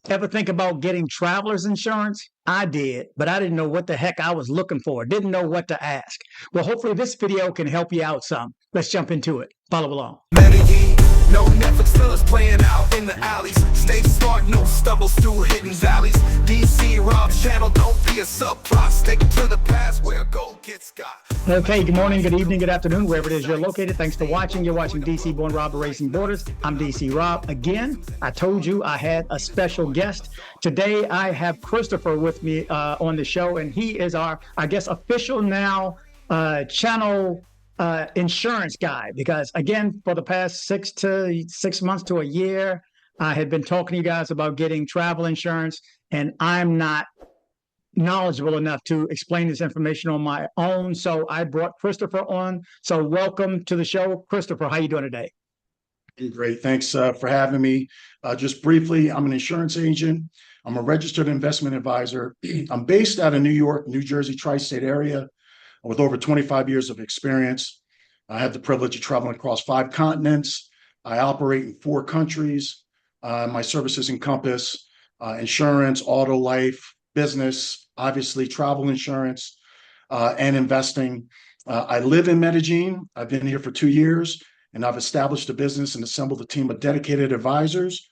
Ever think about getting traveler's insurance? I did, but I didn't know what the heck I was looking for. Didn't know what to ask. Well, hopefully this video can help you out some. Let's jump into it. Follow along. Medellin, no Netflix fillers playing out in the alleys. Stay smart, no stumbles through hidden valleys. dcborrob channel, don't be a subplot. Stick to the past where gold gets got. Okay, good morning, good evening, good afternoon, wherever it is you're located. Thanks for watching. You're watching DC Born Rob Erasing Borders. I'm DC Rob. Again, I told you I had a special guest. Today, I have Christopher with me on the show, and he is our, I guess, official now channel insurance guy. Because again, for the past 6 months to a year, I had been talking to you guys about getting travel insurance, and I'm not knowledgeable enough to explain this information on my own. So I brought Christopher on. So welcome to the show, Christopher. How you doing today? Great. Thanks for having me. Just briefly, I'm an insurance agent. I'm a registered investment advisor. I'm based out of New York, New Jersey, tri-state area with over 25 years of experience. I have the privilege of traveling across 5 continents. I operate in 4 countries. My services encompass insurance, auto, life, business, obviously travel insurance, and investing. I live in Medellin. I've been here for 2 years, and I've established a business and assembled a team of dedicated advisors.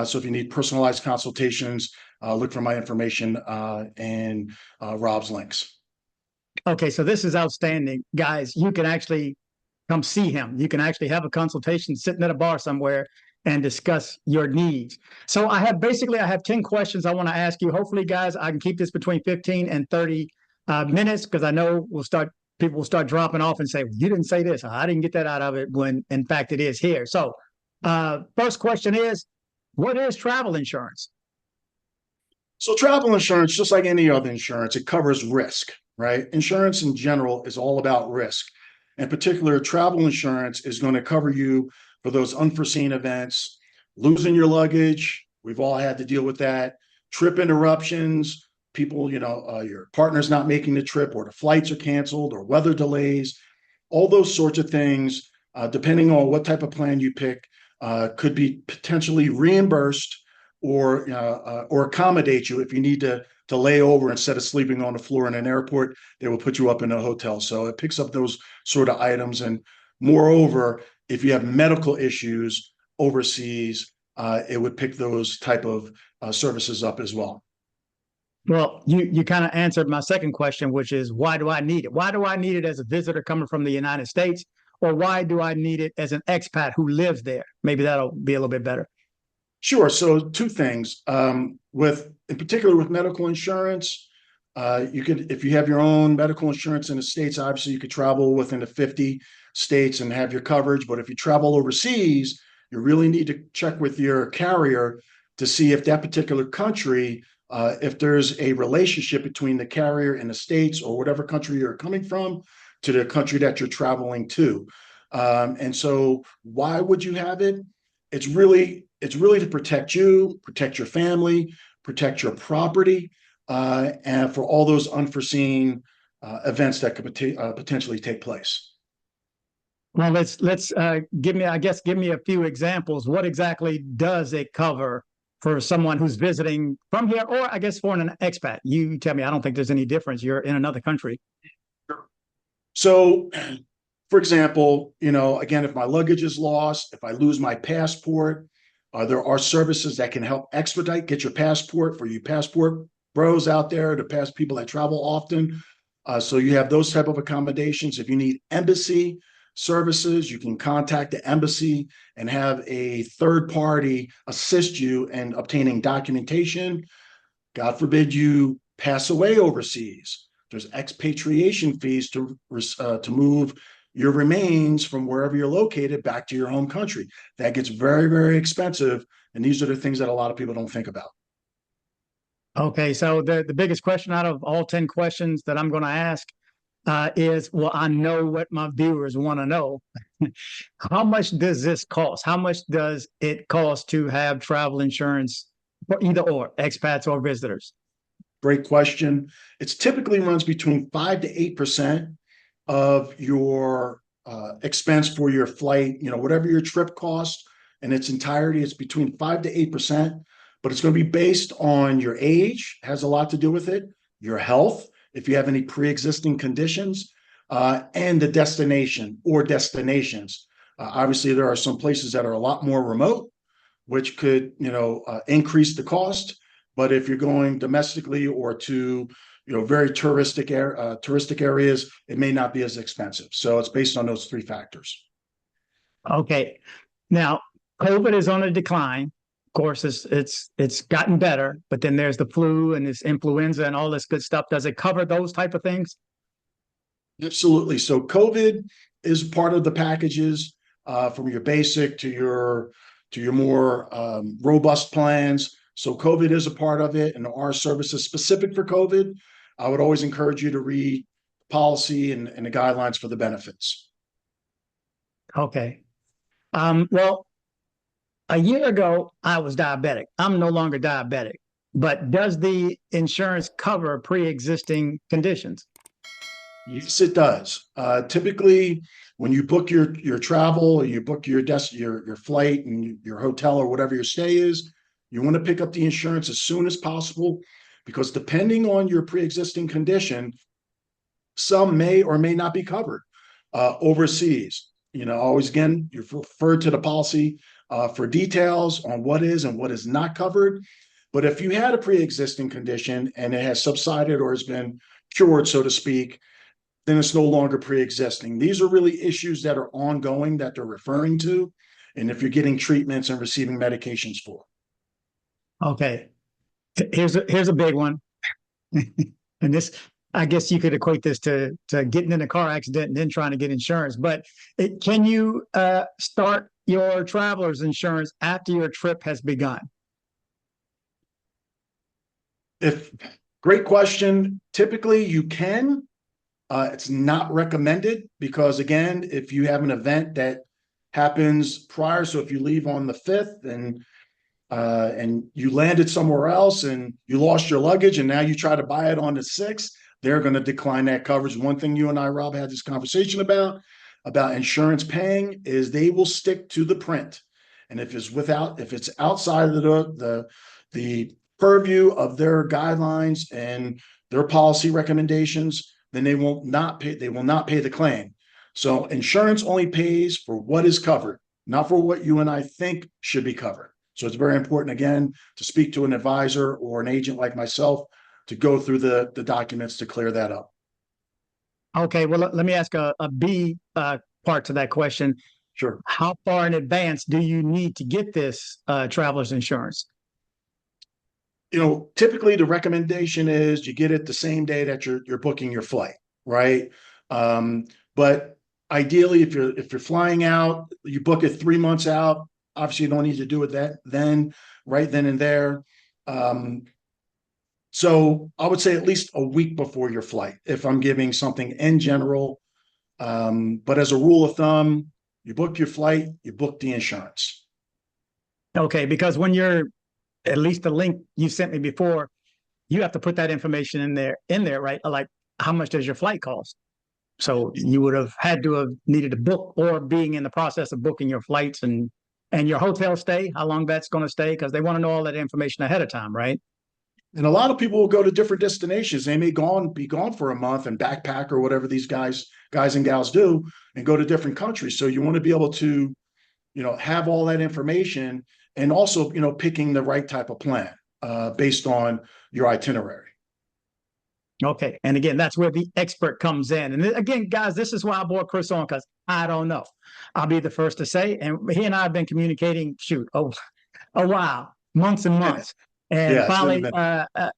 So if you need personalized consultations, look for my information and Rob's links. Okay, so this is outstanding. Guys, you can actually come see him. You can actually have a consultation sitting at a bar somewhere and discuss your needs. So I have 10 questions I want to ask you. Hopefully, guys, I can keep this between 15 and 30 minutes, because I know people will start dropping off and say, well, you didn't say this. I didn't get that out of it, when in fact it is here. So first question is, what is travel insurance? So travel insurance, just like any other insurance, it covers risk, right? Insurance in general is all about risk. In particular, travel insurance is going to cover you for those unforeseen events, losing your luggage. We've all had to deal with that. Trip interruptions, people, your partner's not making the trip, or the flights are canceled, or weather delays, all those sorts of things, depending on what type of plan you pick, could be potentially reimbursed or accommodate you if you need to lay over instead of sleeping on the floor in an airport. They will put you up in a hotel. So it picks up those sort of items. And moreover, if you have medical issues overseas, it would pick those type of services up as well. Well, you kind of answered my second question, which is, why do I need it? Why do I need it as a visitor coming from the United States? Or why do I need it as an expat who lives there? Maybe that'll be a little bit better. Sure. So 2 things. In particular with medical insurance, you could, if you have your own medical insurance in the States, obviously you could travel within the 50 states and have your coverage. But if you travel overseas, you really need to check with your carrier to see if that particular country, if there's a relationship between the carrier in the States or whatever country you're coming from to the country that you're traveling to. And so why would you have it? It's really to protect you, protect your family, protect your property, and for all those unforeseen events that could potentially take place. Well, let's give me a few examples. What exactly does it cover for someone who's visiting from here, or I guess for an expat? You tell me. I don't think there's any difference. You're in another country. So, for example, again, if my luggage is lost, if I lose my passport, there are services that can help expedite, get your passport for you passport bros out there, the past people that travel often. So you have those type of accommodations. If you need embassy services, you can contact the embassy and have a third party assist you in obtaining documentation. God forbid you pass away overseas. There's expatriation fees to move your remains from wherever you're located back to your home country. That gets very, very expensive. And these are the things that a lot of people don't think about. Okay, so the biggest question out of all 10 questions that I'm going to ask is, well, I know what my viewers want to know. How much does this cost? How much does it cost to have travel insurance for either or, expats or visitors? Great question. It's typically runs between 5 to 8% of your expense for your flight. Whatever your trip costs in its entirety, it's between 5 to 8%. but it's going to be based on your age, has a lot to do with it, your health, if you have any pre-existing conditions, and the destination or destinations. Obviously, there are some places that are a lot more remote, which could, increase the cost. But if you're going domestically or to, very touristic areas, it may not be as expensive. So it's based on those three factors. Okay. Now, COVID is on a decline. Of course, it's gotten better, but then there's the flu and this influenza and all this good stuff. Does it cover those type of things? Absolutely. So COVID is part of the packages, from your basic to your more robust plans. So COVID is a part of it, and there are services specific for COVID. I would always encourage you to read policy and the guidelines for the benefits. Okay. Well, a year ago, I was diabetic. I'm no longer diabetic, but does the insurance cover pre-existing conditions? Yes, it does. Typically, when you book your travel, or you book your flight and your hotel or whatever your stay is, you want to pick up the insurance as soon as possible, because depending on your pre-existing condition, some may or may not be covered overseas. Always again, you're referred to the policy for details on what is and what is not covered. But if you had a pre-existing condition and it has subsided or has been cured, so to speak, then it's no longer pre-existing. These are really issues that are ongoing that they're referring to, and if you're getting treatments and receiving medications for. Okay. Here's a big one. And this, I guess you could equate this to getting in a car accident and then trying to get insurance. But can you start your traveler's insurance after your trip has begun? Great question. Typically, you can. It's not recommended because, again, if you have an event that happens prior, so if you leave on the 5th and you landed somewhere else and you lost your luggage and now you try to buy it on the 6th, they're going to decline that coverage. One thing you and I, Rob, had this conversation about insurance paying is they will stick to the print. And if it's outside of the purview of their guidelines and their policy recommendations, then they will not pay the claim. So insurance only pays for what is covered, not for what you and I think should be covered. So it's very important, again, to speak to an advisor or an agent like myself to go through the documents to clear that up. Okay, well, let me ask a B part to that question. Sure. How far in advance do you need to get this traveler's insurance? Typically the recommendation is you get it the same day that you're booking your flight, right? But ideally, if you're flying out, you book it 3 months out. Obviously, you don't need to do it right then and there. So I would say at least a week before your flight, if I'm giving something in general. But as a rule of thumb, you book your flight, you book the insurance. Okay, because when you're, at least the link you sent me before, you have to put that information in there, right? Like, how much does your flight cost? So you would have had to have needed to book, or being in the process of booking your flights and your hotel stay, how long that's going to stay, because they want to know all that information ahead of time, right? And a lot of people will go to different destinations. They may be gone for a month and backpack or whatever these guys and gals do, and go to different countries. So you want to be able to, have all that information, and also, picking the right type of plan based on your itinerary. Okay. And again, that's where the expert comes in. And again, guys, this is why I brought Chris on, because I don't know. I'll be the first to say, and he and I have been communicating, a while, months and months. And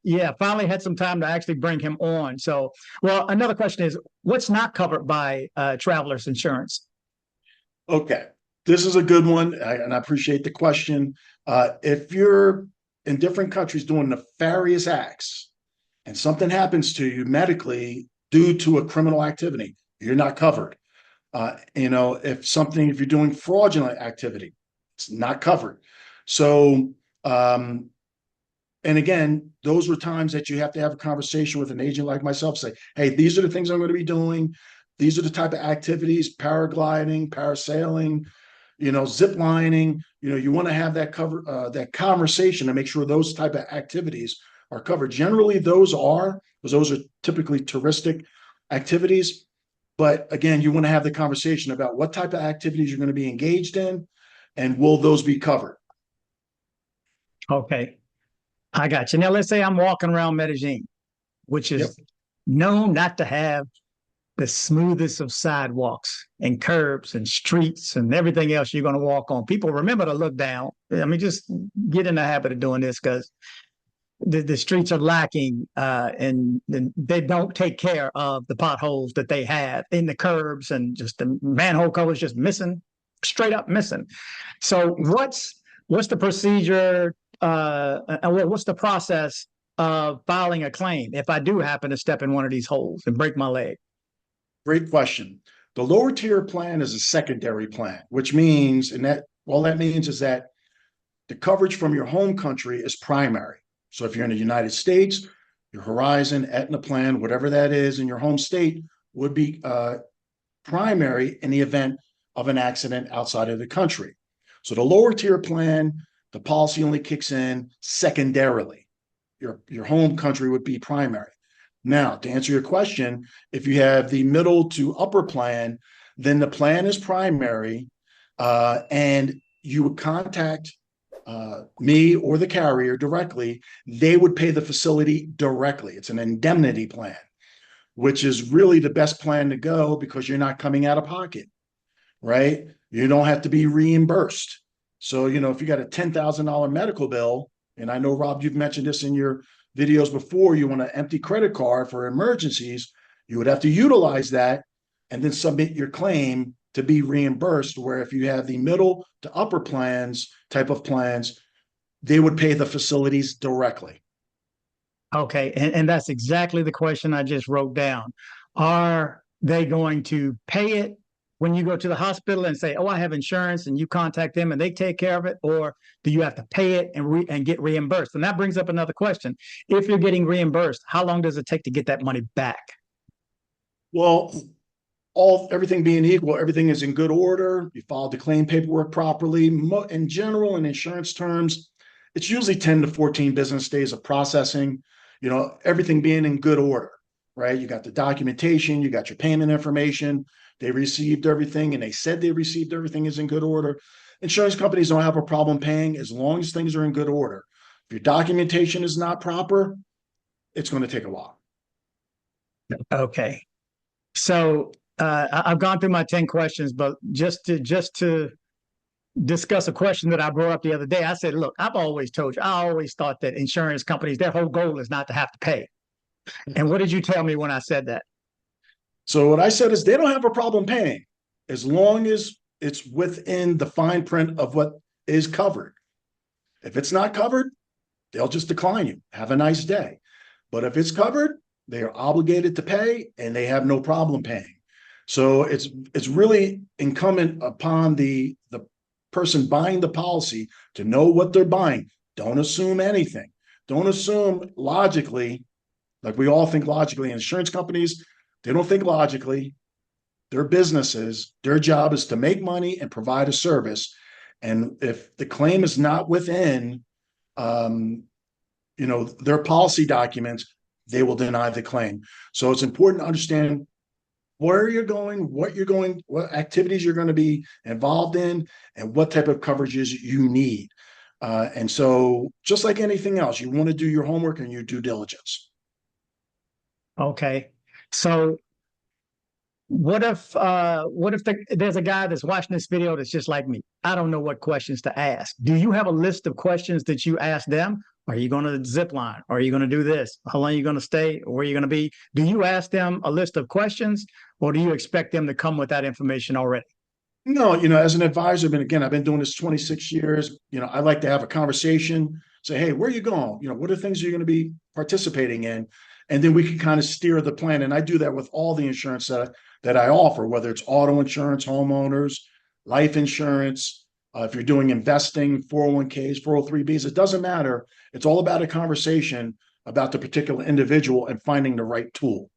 Yeah, finally had some time to actually bring him on. So, well, another question is, what's not covered by traveler's insurance? Okay. This is a good one, and I appreciate the question. If you're in different countries doing nefarious acts and something happens to you medically due to a criminal activity, you're not covered. If you're doing fraudulent activity, it's not covered. So, and again, those are times that you have to have a conversation with an agent like myself, say, hey, these are the things I'm going to be doing. These are the type of activities: paragliding, parasailing, zip lining. you want to have that that conversation to make sure those type of activities are covered. Generally, because those are typically touristic activities. But again, you want to have the conversation about what type of activities you're going to be engaged in, and will those be covered? Okay, I got you. Now, let's say I'm walking around Medellin, which Yep. is known not to have the smoothest of sidewalks and curbs and streets and everything else you're going to walk on. People remember to look down. I mean, just get in the habit of doing this because the streets are lacking and they don't take care of the potholes that they have in the curbs, and just the manhole covers just missing, straight up missing. So what's the procedure? What's the process of filing a claim if I do happen to step in one of these holes and break my leg? Great question. The lower tier plan is a secondary plan, which means, and that all that means is that the coverage from your home country is primary. So if you're in the United States, your Horizon, Aetna plan, whatever that is in your home state, would be primary in the event of an accident outside of the country. So the lower tier plan, the policy only kicks in secondarily. Your home country would be primary. Now, to answer your question, if you have the middle to upper plan, then the plan is primary, and you would contact me or the carrier directly. They would pay the facility directly. It's an indemnity plan, which is really the best plan to go because you're not coming out of pocket, right? You don't have to be reimbursed. So, if you got a $10,000 medical bill, and I know, Rob, you've mentioned this in your videos before, you want an empty credit card for emergencies, you would have to utilize that and then submit your claim to be reimbursed. Where if you have the middle to upper plans type of plans, they would pay the facilities directly. Okay, and that's exactly the question I just wrote down. Are they going to pay it when you go to the hospital and say, "Oh, I have insurance," and you contact them and they take care of it, or do you have to pay it and get reimbursed? And that brings up another question: if you're getting reimbursed, how long does it take to get that money back? Well, everything being equal, everything is in good order. You filed the claim paperwork properly. In general, in insurance terms, it's usually 10 to 14 business days of processing. Everything being in good order, right? You got the documentation, you got your payment information. They received everything, and they said they received everything is in good order. Insurance companies don't have a problem paying as long as things are in good order. If your documentation is not proper, it's going to take a while. Okay, so I've gone through my 10 questions, but just to discuss a question that I brought up the other day, I said, look, I've always told you, I always thought that insurance companies, their whole goal is not to have to pay. And what did you tell me when I said that? So what I said is they don't have a problem paying as long as it's within the fine print of what is covered. If it's not covered, they'll just decline you. Have a nice day. But if it's covered, they are obligated to pay, and they have no problem paying. So it's really incumbent upon the person buying the policy to know what they're buying. Don't assume anything. Don't assume logically, like we all think logically. Insurance companies, they don't think logically. They're businesses. Their job is to make money and provide a service. And if the claim is not within, their policy documents, they will deny the claim. So it's important to understand where you're going, what activities you're going to be involved in, and what type of coverages you need. And so just like anything else, you want to do your homework and your due diligence. Okay. So what if there's a guy that's watching this video that's just like me? I don't know what questions to ask. Do you have a list of questions that you ask them? Are you going to zip line? Are you going to do this? How long are you going to stay? Where are you going to be? Do you ask them a list of questions, or do you expect them to come with that information already? No, as an advisor, but again, I've been doing this 26 years. I like to have a conversation, say, hey, where are you going? What are things you're going to be participating in? And then we can kind of steer the plan. And I do that with all the insurance that I offer, whether it's auto insurance, homeowners, life insurance, if you're doing investing, 401ks, 403bs, it doesn't matter. It's all about a conversation about the particular individual and finding the right tool.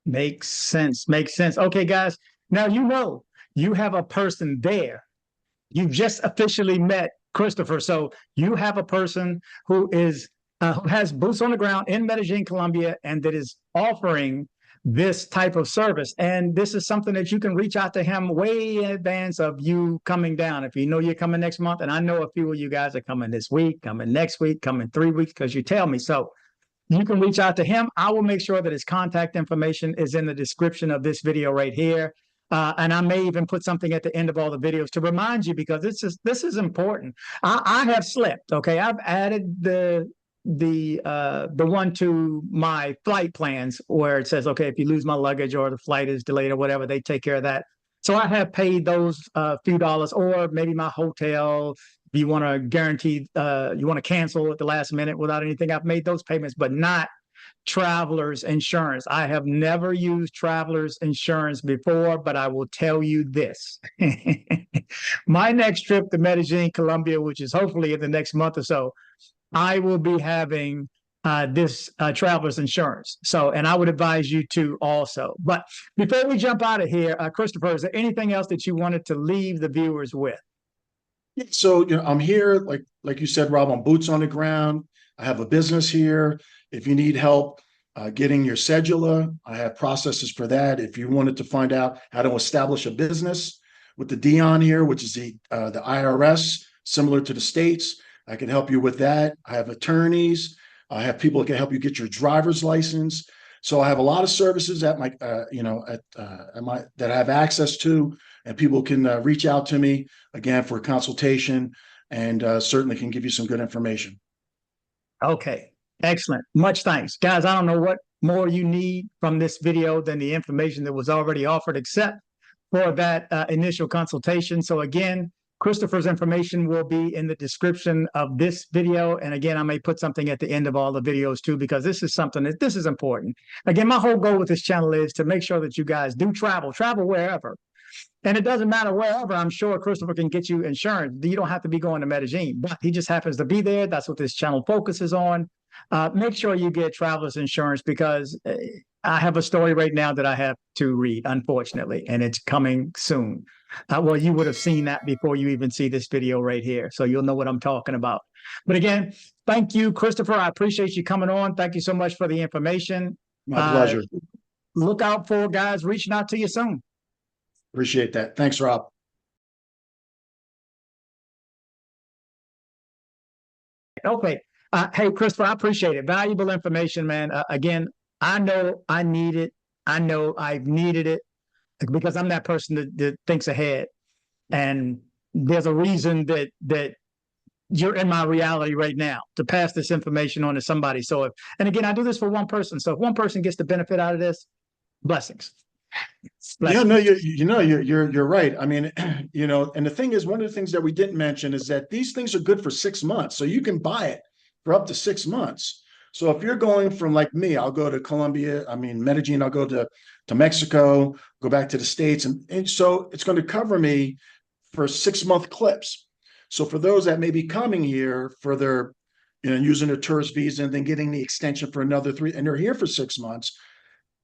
Makes sense. Makes sense. Okay, guys. Now, you have a person there You've just officially met Christopher. So you have a person who has boots on the ground in Medellin, Colombia, and that is offering this type of service. And this is something that you can reach out to him way in advance of you coming down. If you know you're coming next month, and I know a few of you guys are coming this week, coming next week, coming 3 weeks, because you tell me. So you can reach out to him. I will make sure that his contact information is in the description of this video right here. And I may even put something at the end of all the videos to remind you, because this is important. I have slipped. Okay, I've added the one to my flight plans where it says, okay, if you lose my luggage or the flight is delayed or whatever, they take care of that. So I have paid those few dollars, or maybe my hotel. If you want to guarantee, you want to cancel at the last minute without anything, I've made those payments, but not traveler's insurance. I have never used traveler's insurance before, but I will tell you this. My next trip to Medellin, Colombia, which is hopefully in the next month or so, I will be having this traveler's insurance. So, and I would advise you to also. But before we jump out of here, Christopher, is there anything else that you wanted to leave the viewers with? So, I'm here, like you said, Rob, I'm boots on the ground. I have a business here. If you need help getting your cedula, I have processes for that. If you wanted to find out how to establish a business with the Dion here, which is the IRS, similar to the States, I can help you with that. I have attorneys. I have people that can help you get your driver's license. So I have a lot of services at my, that I have access to, and people can reach out to me again for a consultation, and certainly can give you some good information. Okay, excellent. Much thanks. Guys, I don't know what more you need from this video than the information that was already offered, except for that initial consultation. So again, Christopher's information will be in the description of this video. And again, I may put something at the end of all the videos too, because this is something that this is important. Again, my whole goal with this channel is to make sure that you guys do travel wherever. And it doesn't matter wherever. I'm sure Christopher can get you insurance. You don't have to be going to Medellin, but he just happens to be there. That's what this channel focuses on. Make sure you get traveler's insurance, because I have a story right now that I have to read, unfortunately, and it's coming soon. Well, you would have seen that before you even see this video right here, so you'll know what I'm talking about. But again, thank you, Christopher. I appreciate you coming on. Thank you so much for the information. My pleasure. Look out for guys reaching out to you soon. Appreciate that. Thanks, Rob. Okay. Hey, Christopher, I appreciate it. Valuable information, man. Again, I know I need it. I know I've needed it, because I'm that person that thinks ahead. And there's a reason that you're in my reality right now, to pass this information on to somebody. So and again, I do this for one person. So if one person gets the benefit out of this, blessings. Yeah, no, you're right. I mean, and the thing is, one of the things that we didn't mention is that these things are good for 6 months. So you can buy it for up to 6 months. So if you're going from, like me, I'll go to Medellin, I'll go to Mexico, go back to the States. And so it's going to cover me for 6-month clips. So for those that may be coming here for their, using a tourist visa and then getting the extension for another 3, and they're here for 6 months,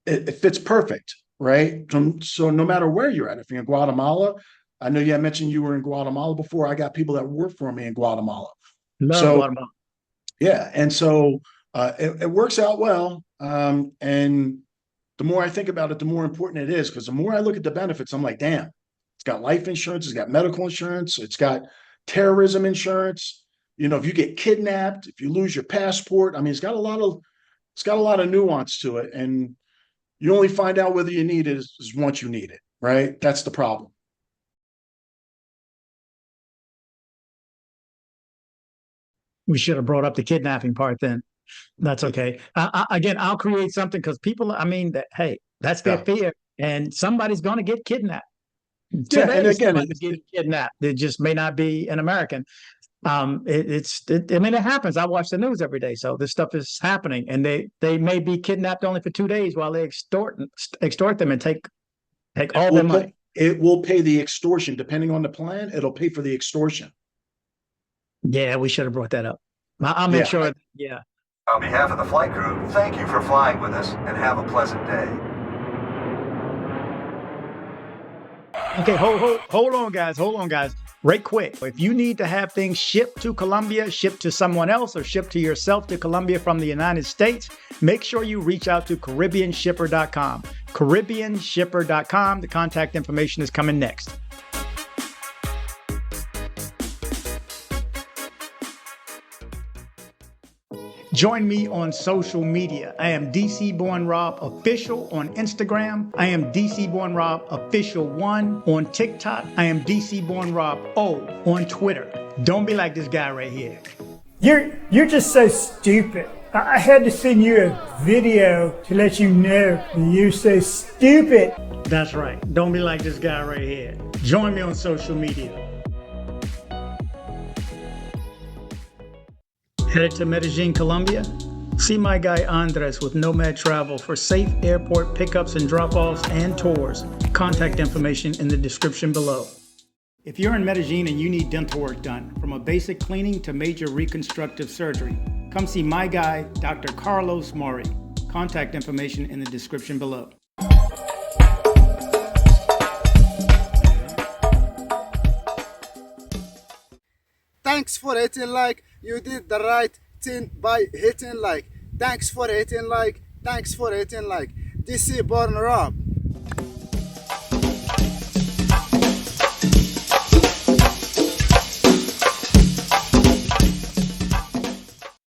it fits perfect, right? So no matter where you're at, if you're in Guatemala, I know you had mentioned you were in Guatemala before. I got people that work for me in Guatemala. Love Guatemala. Yeah. And so it works out well. And the more I think about it, the more important it is, because the more I look at the benefits, I'm like, damn, it's got life insurance, it's got medical insurance, it's got terrorism insurance. If you get kidnapped, if you lose your passport, it's got a lot of nuance to it. And you only find out whether you need it is once you need it, right? That's the problem. We should have brought up the kidnapping part then. That's okay. Again, I'll create something, because people, hey, that's their fear, and somebody's going to get kidnapped. Yeah, and again, it's getting kidnapped. It just may not be an American. It happens. I watch the news every day, so this stuff is happening, and they may be kidnapped only for 2 days while they extort them and take all their money. It will pay the extortion, depending on the plan. It'll pay for the extortion. Yeah, we should have brought that up. I'll make sure. Yeah. On behalf of the flight crew, thank you for flying with us, and have a pleasant day. Okay, hold on, guys. Hold on, guys. Right quick. If you need to have things shipped to Colombia, shipped to someone else, or shipped to yourself to Colombia from the United States, make sure you reach out to CaribbeanShipper.com. CaribbeanShipper.com. The contact information is coming next. Join me on social media. I am dcbornrob official on Instagram. I am dcbornrob official 1 on TikTok. I am dcbornrob O on Twitter. Don't be like this guy right here. You're just so stupid. I had to send you a video to let you know that you're so stupid. That's right. Don't be like this guy right here. Join me on social media. Headed to Medellin, Colombia? See my guy Andres with Nomad Travel for safe airport pickups and drop-offs and tours. Contact information in the description below. If you're in Medellin and you need dental work done, from a basic cleaning to major reconstructive surgery, come see my guy, Dr. Carlos Maury. Contact information in the description below. Thanks for hitting like. You did the right thing by hitting like. Thanks for hitting like. Thanks for hitting like. DC Born Rob.